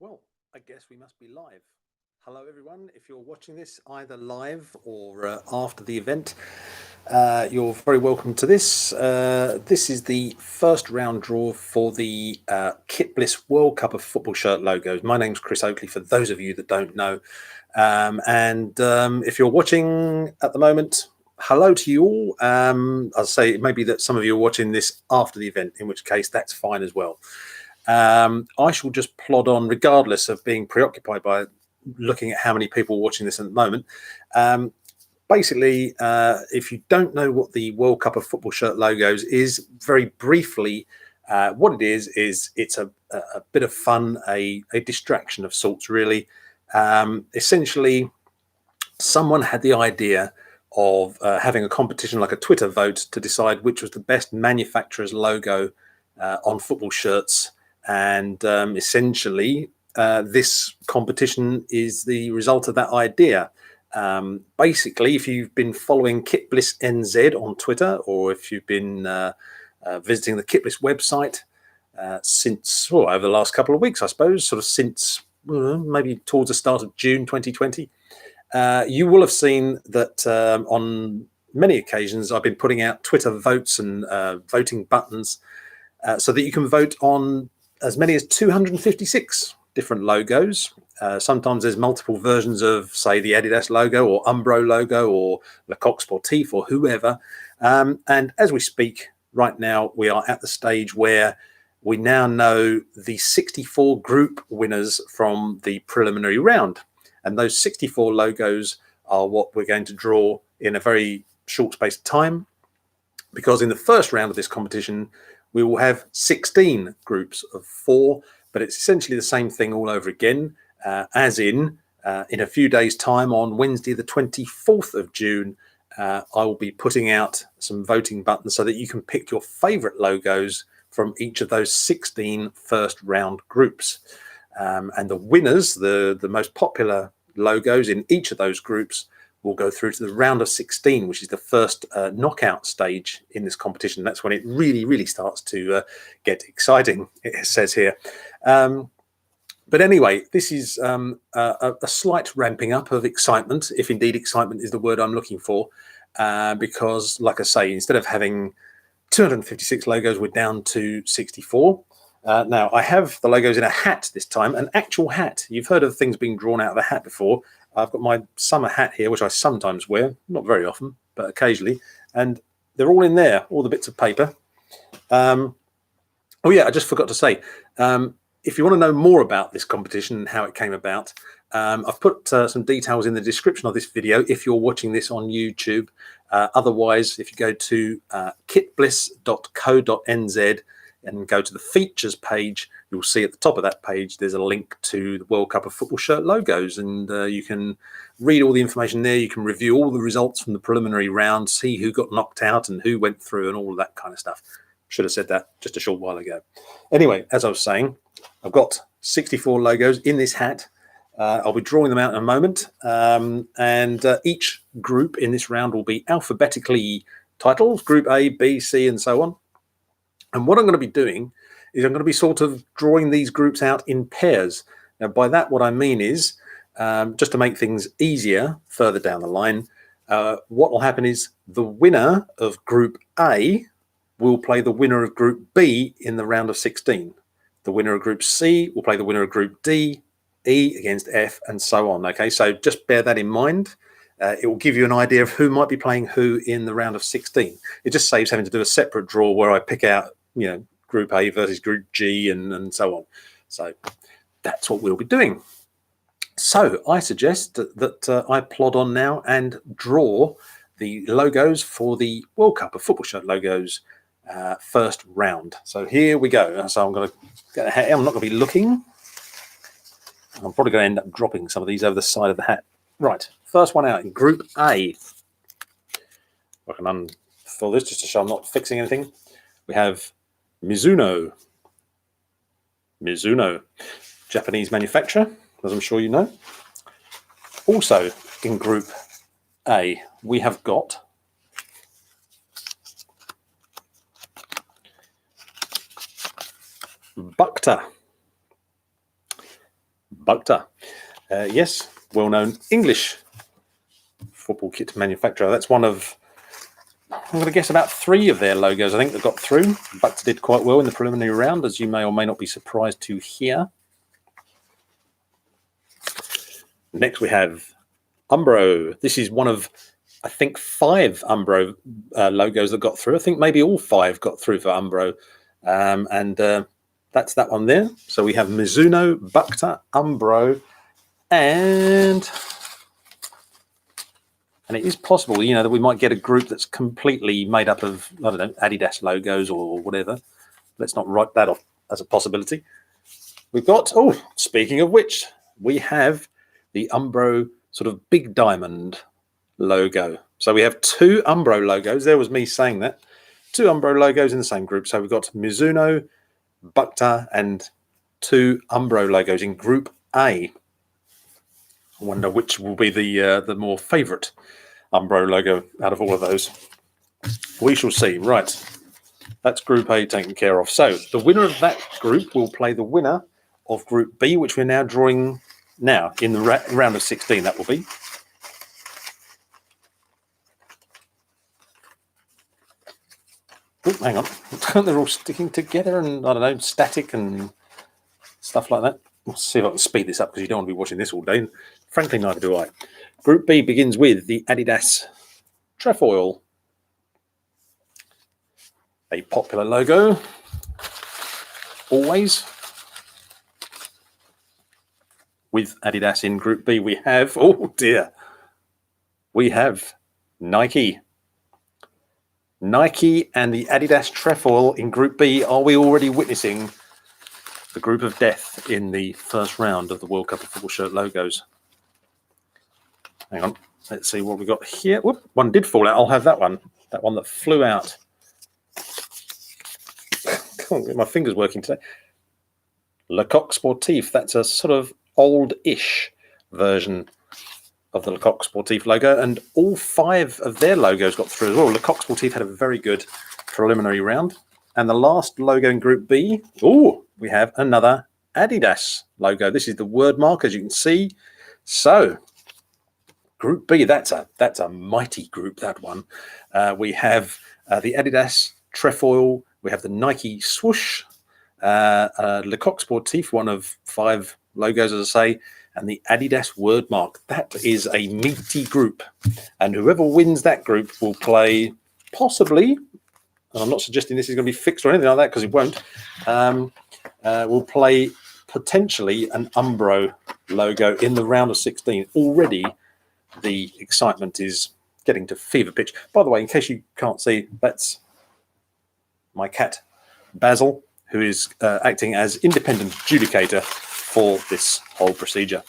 Well, I guess we must be live. Hello, everyone. If you're watching this either live or after the event, you're very welcome to this. This is the first round draw for the Kit Bliss World Cup of Football shirt logos. My name's Chris Oakley, for those of you that don't know. If you're watching at the moment, hello to you all. I'll say maybe that some of you are watching this after the event, in which case that's fine as well. I shall just plod on, regardless of being preoccupied by looking at how many people are watching this at the moment. Basically, if you don't know what the World Cup of Football shirt logos is, very briefly, what it is it's a bit of fun, a distraction of sorts, really. Essentially, someone had the idea of having a competition like a Twitter vote to decide which was the best manufacturer's logo on football shirts. And essentially, this competition is the result of that idea. Basically, if you've been following Kit Bliss NZ on Twitter, or if you've been visiting the Kit Bliss website since over the last couple of weeks, I suppose, sort of since maybe towards the start of June 2020, you will have seen that on many occasions I've been putting out Twitter votes and voting buttons so that you can vote on as many as 256 different logos. Sometimes there's multiple versions of, say, the Adidas logo or Umbro logo or Lecoq Sportif or whoever. And as we speak right now, we are at the stage where we now know the 64 group winners from the preliminary round. And those 64 logos are what we're going to draw in a very short space of time, because in the first round of this competition, we will have 16 groups of 4, but it's essentially the same thing all over again, as in a few days' time, on Wednesday, the 24th of June, I will be putting out some voting buttons so that you can pick your favorite logos from each of those 16 first round groups. And the winners, the most popular logos in each of those groups, will go through to the round of 16, which is the first knockout stage in this competition. That's when it really starts to get exciting, it says here. But anyway, this is a slight ramping up of excitement, if indeed excitement is the word I'm looking for, because, like I say, instead of having 256 logos, we're down to 64. Now, I have the logos in a hat this time, an actual hat. You've heard of things being drawn out of a hat before. I've got my summer hat here, which I sometimes wear, not very often, but occasionally. And they're all in there, all the bits of paper. Oh, yeah, I just forgot to say, if you want to know more about this competition and how it came about, I've put some details in the description of this video if you're watching this on YouTube. Otherwise, if you go to kitbliss.co.nz and go to the features page, you'll see at the top of that page there's a link to the World Cup of Football shirt logos, and you can read all the information there. You can review all the results from the preliminary round, see who got knocked out and who went through and all of that kind of stuff. Should have said that just a short while ago. Anyway, as I was saying, I've got 64 logos in this hat. I'll be drawing them out in a moment, and each group in this round will be alphabetically titled, Group A, B, C, and so on. And what I'm going to be doing is I'm going to be sort of drawing these groups out in pairs. Now, by that, what I mean is, just to make things easier further down the line, what will happen is the winner of Group A will play the winner of Group B in the round of 16. The winner of Group C will play the winner of Group D, E against F, and so on. Okay, so just bear that in mind. It will give you an idea of who might be playing who in the round of 16. It just saves having to do a separate draw where I pick out, Group A versus Group G and so on. So that's what we'll be doing. So I suggest that I plod on now and draw the logos for the World Cup of Football shirt logos first round. So here we go. So I'm going to get a hat. I'm not going to be looking. I'm probably going to end up dropping some of these over the side of the hat. Right, first one out in Group A. I can unfold this just to show I'm not fixing anything. We have Mizuno. Mizuno, Japanese manufacturer, as I'm sure you know. Also in Group A, we have got Bukta. Bugta. Yes, well-known English football kit manufacturer. That's one of, I'm going to guess, about 3 of their logos, I think, that got through. Bugta did quite well in the preliminary round, as you may or may not be surprised to hear. Next we have Umbro. This is one of, I think, 5 Umbro logos that got through. I think maybe all 5 got through for Umbro. That's that one there. So we have Mizuno, Bugta, Umbro, and it is possible, you know, that we might get a group that's completely made up of, I don't know, Adidas logos or whatever. Let's not write that off as a possibility. We've got, oh, speaking of which, we have the Umbro sort of big diamond logo. So we have 2 Umbro logos. There was me saying that. 2 Umbro logos in the same group. So we've got Mizuno, Bugta, and 2 Umbro logos in Group A. I wonder which will be the more favourite Umbro logo out of all of those. We shall see. Right. That's Group A taken care of. So the winner of that group will play the winner of Group B, which we're now drawing now in the round of 16, that will be. Oh, hang on. They're all sticking together and, I don't know, static and stuff like that. Let's see if I can speed this up, because you don't want to be watching this all day. Frankly, neither do I. Group B begins with the Adidas Trefoil. A popular logo. Always. With Adidas in Group B, we have, oh dear, we have Nike. Nike and the Adidas Trefoil in Group B. Are we already witnessing the group of death in the first round of the World Cup of Football shirt logos? Hang on, let's see what we got here. Whoop, one did fall out. I'll have that one. That one that flew out. Can't get my fingers working today. Le Coq Sportif. That's a sort of old-ish version of the Le Coq Sportif logo, and all 5 of their logos got through as well. Le Coq Sportif had a very good preliminary round. And the last logo in Group B, oh, we have another Adidas logo. This is the word mark, as you can see. So Group B, that's a mighty group, that one. We have the Adidas Trefoil, we have the Nike swoosh, Le Coq Sportif, one of 5 logos, as I say, and the Adidas word mark. That is a meaty group, and whoever wins that group will play, possibly, and I'm not suggesting this is going to be fixed or anything like that, because it won't, will play potentially an Umbro logo in the round of 16. Already the excitement is getting to fever pitch. By the way, in case you can't see, that's my cat Basil, who is acting as independent adjudicator for this whole procedure.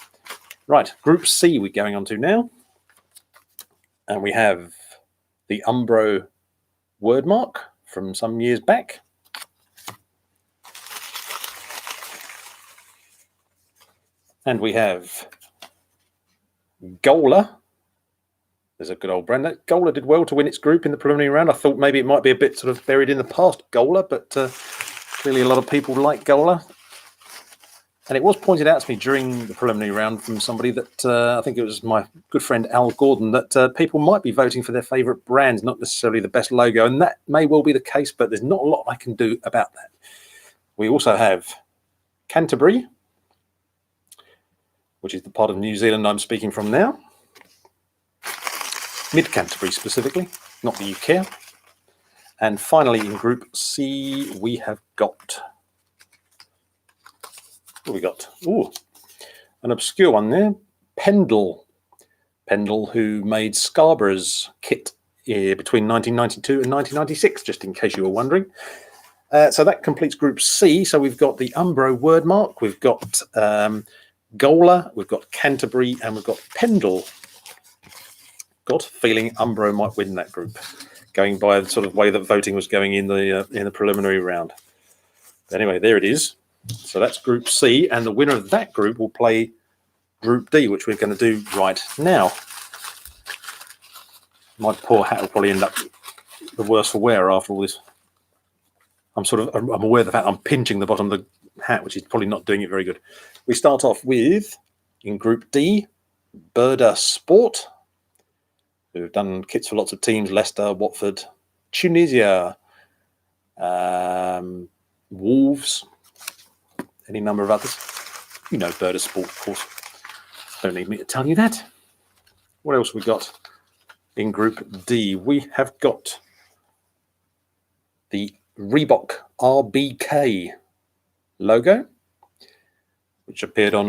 Right, Group C we're going on to now. And we have the Umbro word mark from some years back. And we have Gola. There's a good old brand. Gola did well to win its group in the preliminary round. I thought maybe it might be a bit sort of buried in the past, Gola, but clearly a lot of people like Gola. And it was pointed out to me during the preliminary round from somebody that I think it was my good friend Al Gordon, that people might be voting for their favourite brands, not necessarily the best logo. And that may well be the case, but there's not a lot I can do about that. We also have Canterbury, which is the part of New Zealand I'm speaking from now. Mid-Canterbury specifically, not the UK. And finally, in Group C, we have got... what we got? Ooh, an obscure one there. Pendle. Pendle, who made Scarborough's kit between 1992 and 1996, just in case you were wondering. So that completes Group C. So we've got the Umbro word mark, we've got Gola, we've got Canterbury, and we've got Pendle. Got a feeling Umbro might win that group, going by the sort of way that voting was going in the preliminary round. But anyway, there it is. So that's Group C, and the winner of that group will play Group D, which we're going to do right now. My poor hat will probably end up the worse for wear after all this. I'm aware of the fact I'm pinching the bottom of hat, which is probably not doing it very good. We start off with, in Group D, Burda Sport, who've done kits for lots of teams: Leicester, Watford, Tunisia, Wolves, any number of others. You know Burda Sport, of course. Don't need me to tell you that. What else we got in Group D? We have got the Reebok RBK logo, which appeared on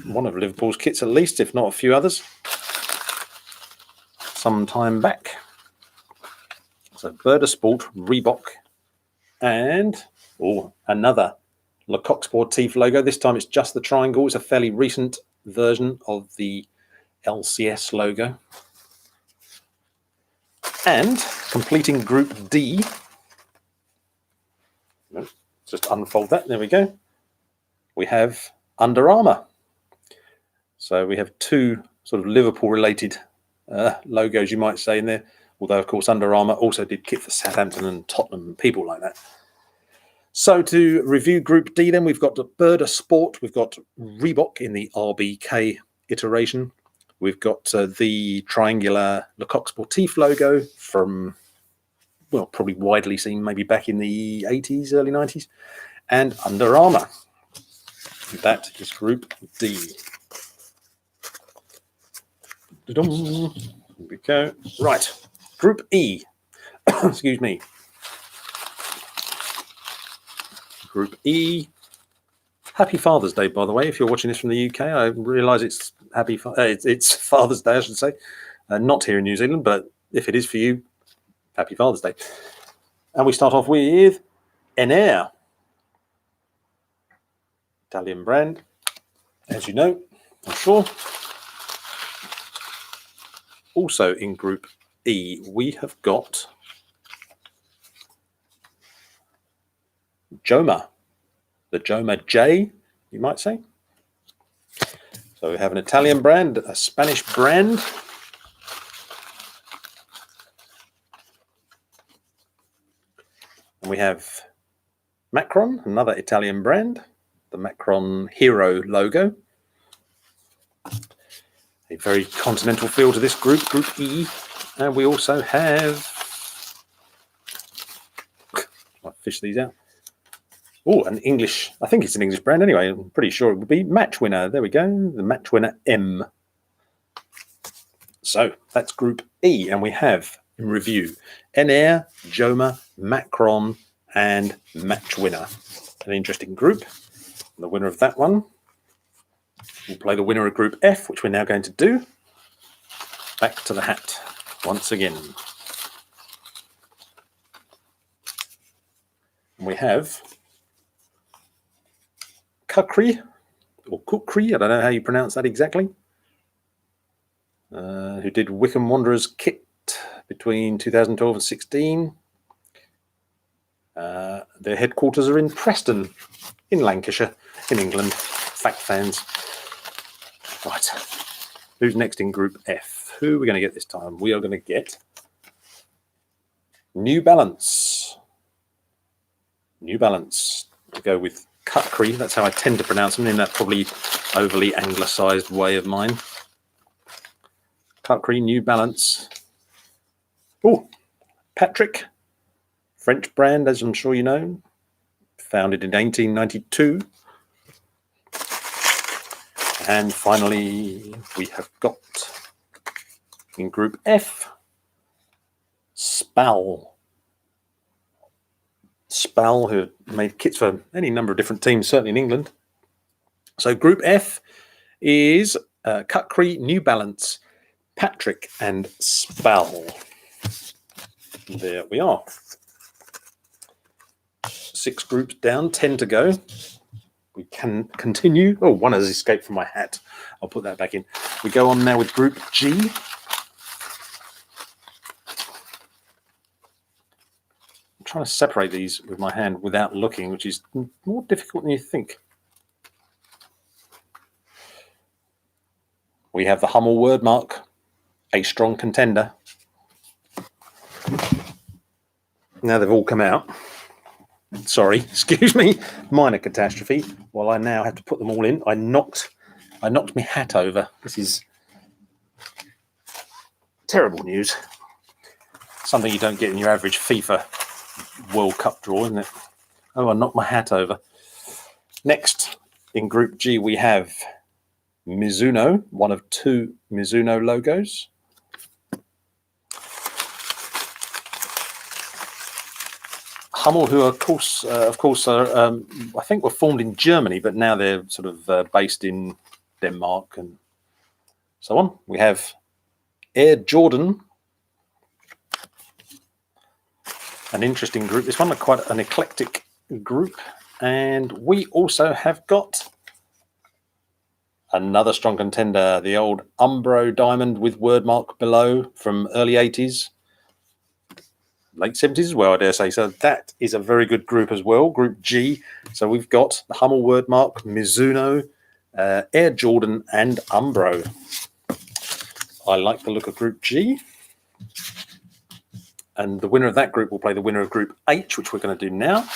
one of Liverpool's kits at least, if not a few others, some time back. So Burda Sport, Reebok, and another Lecoq Sportif logo. This time it's just the triangle. It's a fairly recent version of the LCS logo. And completing Group D, just unfold that, there we go. We have Under Armour. So we have two sort of Liverpool related logos, you might say, in there. Although, of course, Under Armour also did kit for Southampton and Tottenham and people like that. So to review Group D then, we've got the Burda Sport, we've got Reebok in the RBK iteration. We've got the triangular Lecoq Sportif logo from, well, probably widely seen maybe back in the 80s, early 90s, and Under Armour. That is Group D. Here we go. Right, Group E. Excuse me. Group E. Happy Father's Day, by the way. If you're watching this from the UK, I realise it's it's Father's Day, I should say. Not here in New Zealand, but if it is for you, Happy Father's Day. And we start off with Enair, Italian brand, as you know, I'm sure. Also in Group E, we have got Joma, the Joma J, you might say. So we have an Italian brand, a Spanish brand. And we have Macron, another Italian brand, the Macron Hero logo. A very continental feel to this group, Group E. And we also have, I'll fish these out. Oh, an English, I think it's an English brand anyway. I'm pretty sure it would be Match Winner. There we go, the Match Winner M. So that's Group E. And we have in review Enair, Joma, Macron, and Match Winner. An interesting group. And the winner of that one will play the winner of Group F, which we're now going to do. Back to the hat once again. And we have Kukri, or Kukri, I don't know how you pronounce that exactly, who did Wycombe Wanderers kit between 2012 and 16. Their headquarters are in Preston, in Lancashire, in England. Fact fans. Right. Who's next in Group F? Who are we going to get this time? We are going to get New Balance. New Balance. We'll go with Kukri. That's how I tend to pronounce them in that probably overly anglicised way of mine. Kukri, New Balance. Oh, Patrick. French brand, as I'm sure you know. Founded in 1892. And finally, we have got, in Group F, Spal. Spal, who made kits for any number of different teams, certainly in England. So Group F is Kukri, New Balance, Patrick, and Spal. There we are. 6 groups down, 10 to go. We can continue. Oh, one has escaped from my hat. I'll put that back in. We go on now with Group G. I'm trying to separate these with my hand without looking, which is more difficult than you think. We have the Hummel wordmark, a strong contender. Now they've all come out. Sorry, excuse me. Minor catastrophe. Well, I now have to put them all in. I knocked my hat over. This is terrible news. Something you don't get in your average FIFA World Cup draw, isn't it? Oh, I knocked my hat over. Next, in Group G, we have Mizuno, one of 2 Mizuno logos. Hummel, who of course, are, I think were formed in Germany, but now they're sort of based in Denmark and so on. We have Air Jordan, an interesting group. This one, quite an eclectic group. And we also have got another strong contender, the old Umbro diamond with wordmark below from early 80s. Late 70s as well, I dare say. So that is a very good group as well, Group G. So we've got the Hummel wordmark, Mizuno, Air Jordan, and Umbro. I like the look of Group G. And the winner of that group will play the winner of Group H, which we're going to do now.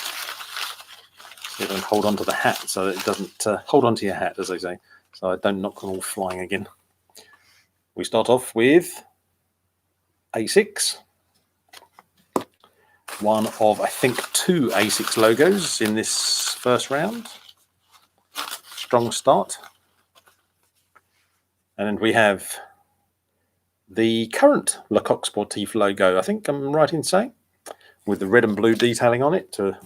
So then hold on to the hat so that it doesn't hold on to your hat, as they say, so I don't knock them all flying again. We start off with A6. One of, I think, 2 A6 logos in this first round. Strong start. And we have the current Le Coq Sportif logo, I think I'm right in saying, with the red and blue detailing on it to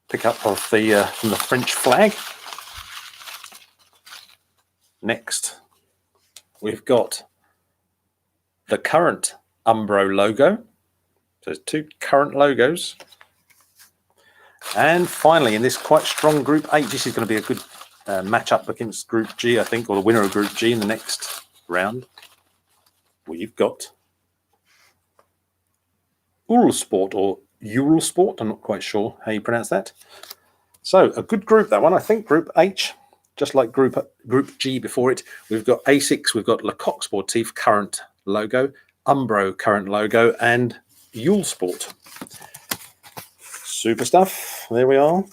pick up off the from the French flag. Next, we've got the current Umbro logo. So there's 2 current logos. And finally, in this quite strong Group H, this is going to be a good match-up against Group G, I think, or the winner of Group G in the next round. We've got Uhlsport or Uhlsport, I'm not quite sure how you pronounce that. So a good group, that one, I think, Group H, just like Group G before it. We've got A6, we've got Le Coq Sportif current logo, Umbro current logo, and Uhlsport. Super stuff. There we are.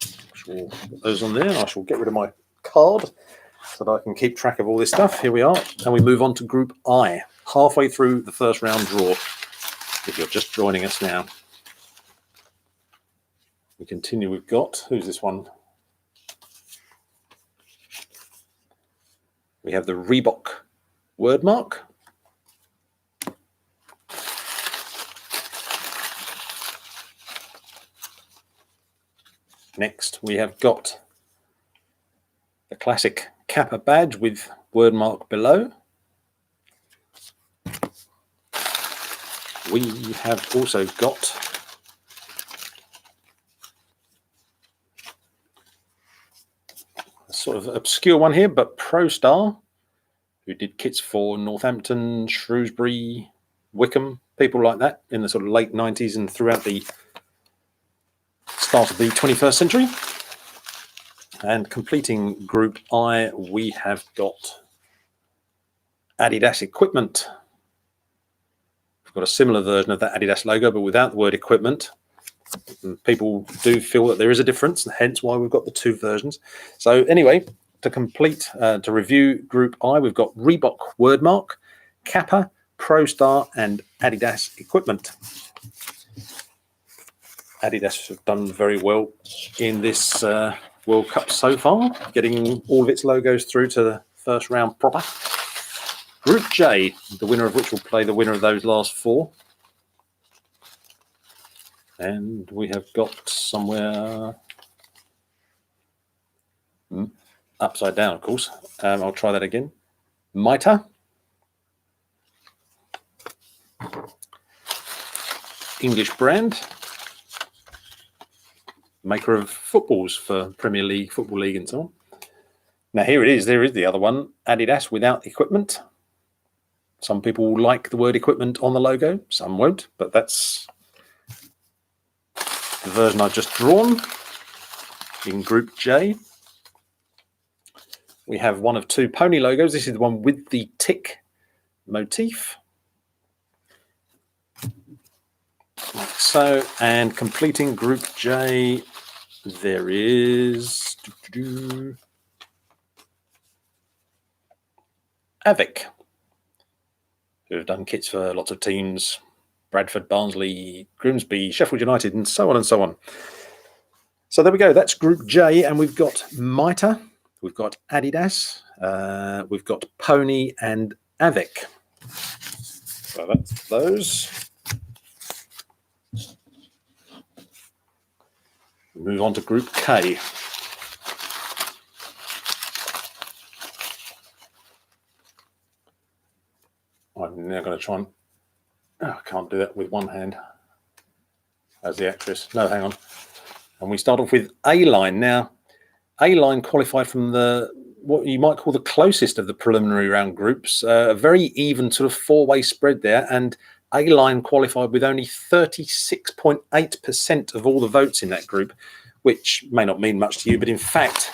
I shall put those on there. I shall get rid of my card so that I can keep track of all this stuff. Here we are. And we move on to Group I, halfway through the first round draw, if you're just joining us now. We continue. We've got, who's this one? We have the Reebok wordmark. Next, we have got the classic Kappa badge with wordmark below. We have also got a sort of obscure one here, but ProStar, who did kits for Northampton, Shrewsbury, Wickham, people like that in the sort of late 90s and throughout the start of the 21st century. And completing Group I, we have got Adidas equipment. We've got a similar version of that Adidas logo, but without the word equipment. And people do feel that there is a difference, and hence why we've got the 2 versions. So anyway, to complete, to review Group I, we've got Reebok wordmark, Kappa, ProStar, and Adidas equipment. Adidas have done very well in this World Cup so far, getting all of its logos through to the first round proper. Group J, the winner of which will play the winner of those last 4. And we have got somewhere upside down, of course. I'll try that again. Mitre. English brand. Maker of footballs for Premier League, Football League and so on. Now here it is. There is the other one. Adidas without equipment. Some people like the word equipment on the logo. Some won't, but that's the version I've just drawn. In Group J, we have one of 2 pony logos. This is the one with the tick motif. Like so. So, and completing Group J, there is Avic, who have done kits for lots of teams: Bradford, Barnsley, Grimsby, Sheffield United, and so on and so on. So there we go. That's Group J, and we've got Mitre, we've got Adidas, we've got Pony and Avic. So that's those. Move on to Group K. I'm now going to try and... Oh, I can't do that with one hand. As the actress. No, hang on. And we start off with A-Line. Now, A-Line qualified from what you might call the closest of the preliminary round groups. A very even sort of four-way spread there. And A-Line qualified with only 36.8% of all the votes in that group, which may not mean much to you. But in fact,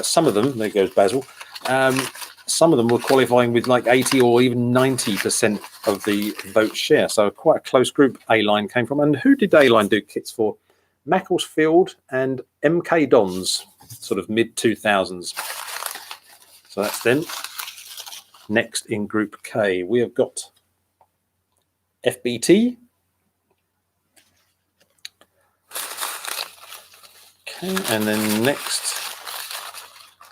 some of them, there goes Basil, some of them were qualifying with like 80 or even 90% of the vote share. So quite a close group A-Line came from. And who did A-Line do kits for? Macclesfield and MK Dons, sort of mid-2000s. So that's them. Next in Group K, we have got FBT. Okay, and then next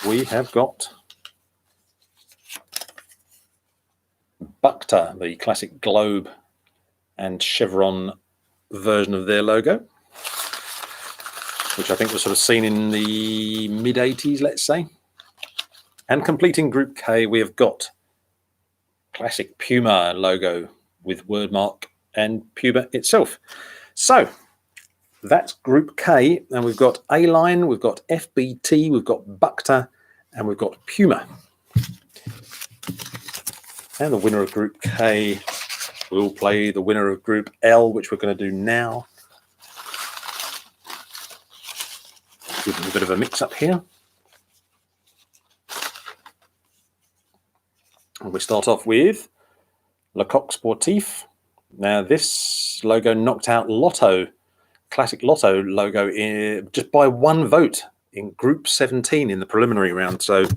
we have got Bukta, the classic globe and chevron version of their logo, which I think was sort of seen in the mid-80s, let's say. And completing Group K, we have got classic Puma logo with wordmark and Puma itself. So that's Group K, and we've got A-Line, we've got FBT, we've got Bukta, and we've got Puma. And the winner of Group K will play the winner of Group L, which we're going to do now. Give them a bit of a mix-up here. And we start off with Le Coq Sportif. Now, this logo knocked out Lotto, classic Lotto logo, just by one vote in Group 17 in the preliminary round. So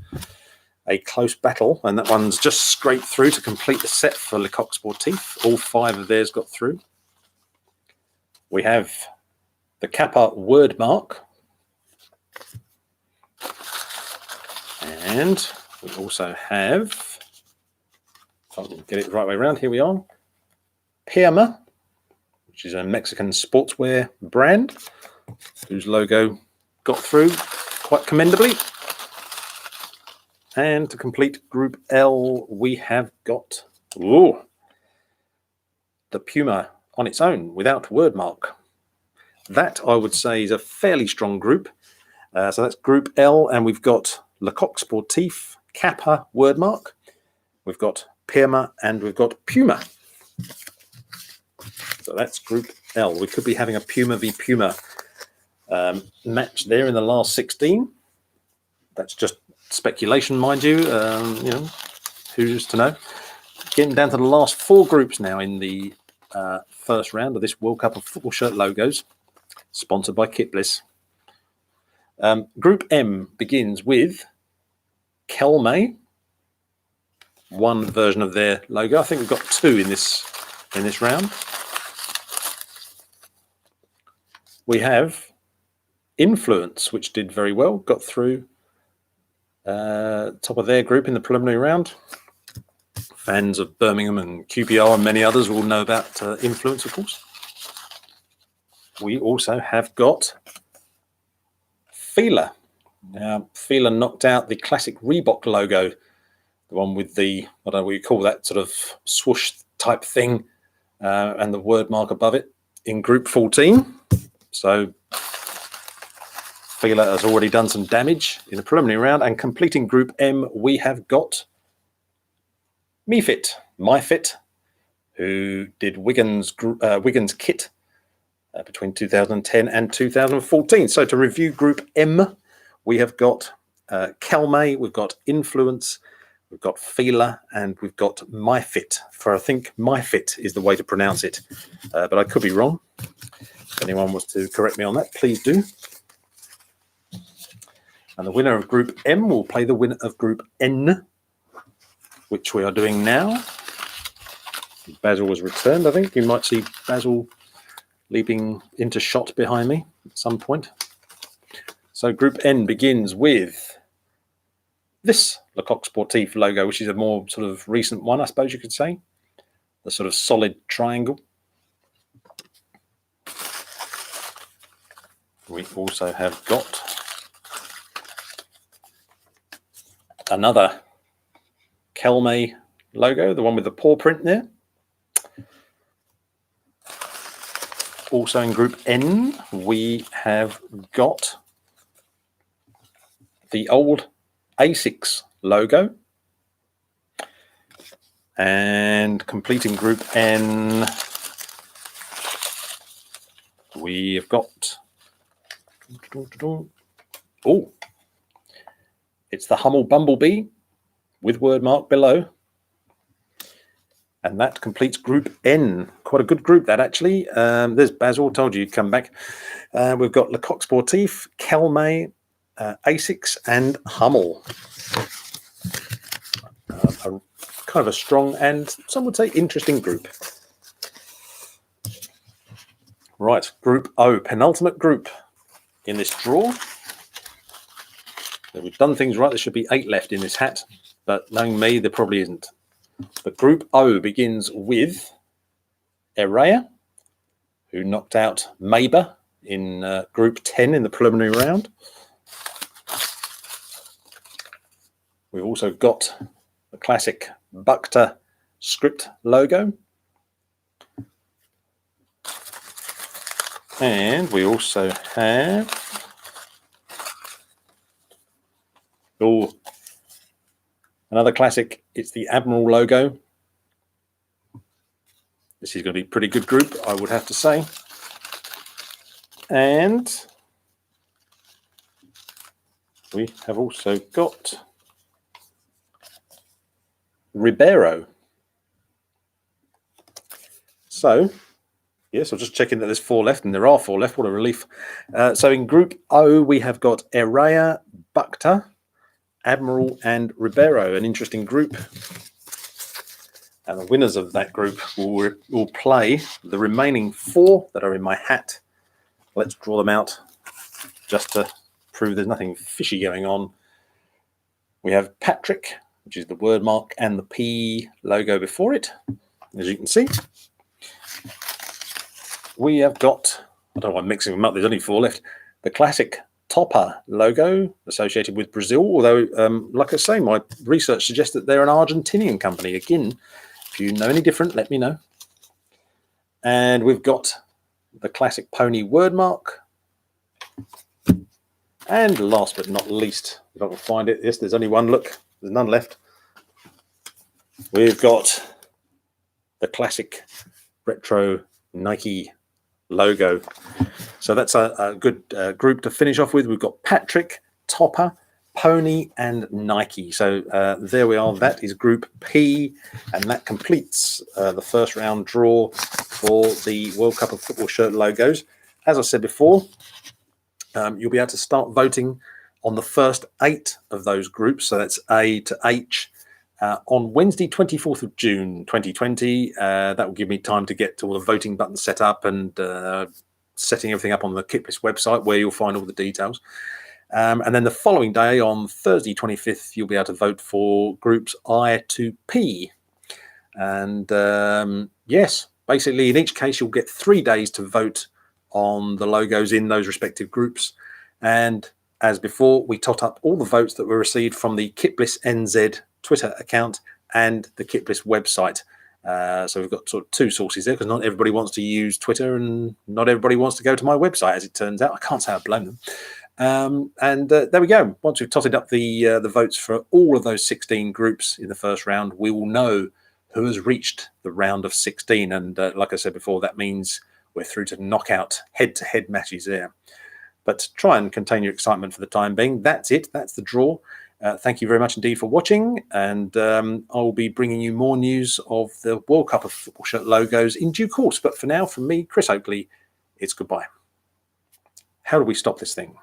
a close battle, and that one's just scraped through to complete the set for Le Coq Sportif. All five of theirs got through. We have the Kappa wordmark. And we also have, if I can get it the right way around, here we are, Puma, which is a Mexican sportswear brand, whose logo got through quite commendably. And to complete Group L, we have got the Puma on its own, without wordmark. That, I would say, is a fairly strong group. So that's Group L, and we've got Le Coq Sportif, Kappa wordmark. We've got Puma, and we've got Puma. So that's Group L. We could be having a Puma v Puma match there in the last 16. That's just speculation, mind you. You know, who's to know? Getting down to the last four groups now in the first round of this World Cup of Football shirt logos, sponsored by Kit Bliss. Group M begins with Kelme, one version of their logo. I think we've got two in this round. We have Influence, which did very well, got through top of their group in the preliminary round. Fans of Birmingham and QPR and many others will know about Influence, of course. We also have got Fila. Now, Fila knocked out the classic Reebok logo, the one with the, I don't know what you call that, sort of swoosh type thing, and the word mark above it in Group 14. So Fila has already done some damage in the preliminary round. And completing Group M, we have got MyFit, who did Wigan's kit between 2010 and 2014. So to review Group M, we have got Kelme, we've got Influence, we've got Fila, and we've got MyFit. For I think MyFit is the way to pronounce it, but I could be wrong. If anyone wants to correct me on that, please do. And the winner of Group M will play the winner of Group N, which we are doing now. Basil was returned, I think. You might see Basil leaping into shot behind me at some point. So Group N begins with this Le Coq Sportif logo, which is a more sort of recent one, I suppose you could say. The sort of solid triangle. We also have got another Kelme logo, the one with the paw print there. Also in Group N, we have got the old ASICS logo. And completing Group N, we've got, oh, it's the Hummel Bumblebee with wordmark below. And that completes Group N. Quite a good group, that, actually. There's Basil, told you you'd come back. We've got Le Coq Sportif, Kelme, ASICS, and Hummel. Kind of a strong and, some would say, interesting group. Right, Group O, penultimate group in this draw. So we've done things right. There should be 8 left in this hat, but knowing me, there probably isn't. But Group O begins with Errea, who knocked out Maber in Group 10 in the preliminary round. We've also got the classic Bukta script logo. And we also have another classic. It's the Admiral logo. This is going to be a pretty good group, I would have to say. And we have also got Ribeiro. So, yes, I'm just checking that there's 4 left, and there are 4 left. What a relief. So in Group O, we have got Errea, Bukta, Admiral, and Ribeiro, an interesting group. And the winners of that group will play the remaining 4 that are in my hat. Let's draw them out just to prove there's nothing fishy going on. We have Patrick, which is the word mark and the P logo before it, as you can see. We have got, I don't know why I'm mixing them up, there's only 4 left, the classic Topper logo associated with Brazil, although, like I say, my research suggests that they're an Argentinian company. Again, if you know any different, let me know. And we've got the classic Pony wordmark. And last but not least, if I can find it, yes, there's only one, look, there's none left. We've got the classic retro Nike logo. So that's a good group to finish off with. We've got Patrick, Topper, Pony, and Nike. So there we are. That is Group P, and that completes the first round draw for the World Cup of Football shirt logos. As I said before, you'll be able to start voting on the first 8 of those groups. So that's A to H. On Wednesday, 24th of June, 2020, that will give me time to get all the voting buttons set up and setting everything up on the Kiplist website, where you'll find all the details. And then the following day, on Thursday, 25th, you'll be able to vote for groups I to P. And yes, basically, in each case, you'll get 3 days to vote on the logos in those respective groups. And as before, we tot up all the votes that were received from the Kiplist NZ Twitter account and the Kiplist website. So we've got sort of 2 sources there, because not everybody wants to use Twitter and not everybody wants to go to my website, as it turns out. I can't say I blame them. And there we go. Once we've totted up the votes for all of those 16 groups in the first round, we will know who has reached the round of 16. And like I said before, that means we're through to knockout head-to-head matches there. But try and contain your excitement for the time being. That's it. That's the draw. Thank you very much indeed for watching, and I'll be bringing you more news of the World Cup of Football shirt logos in due course. But for now, from me, Chris Oakley, it's goodbye. How do we stop this thing?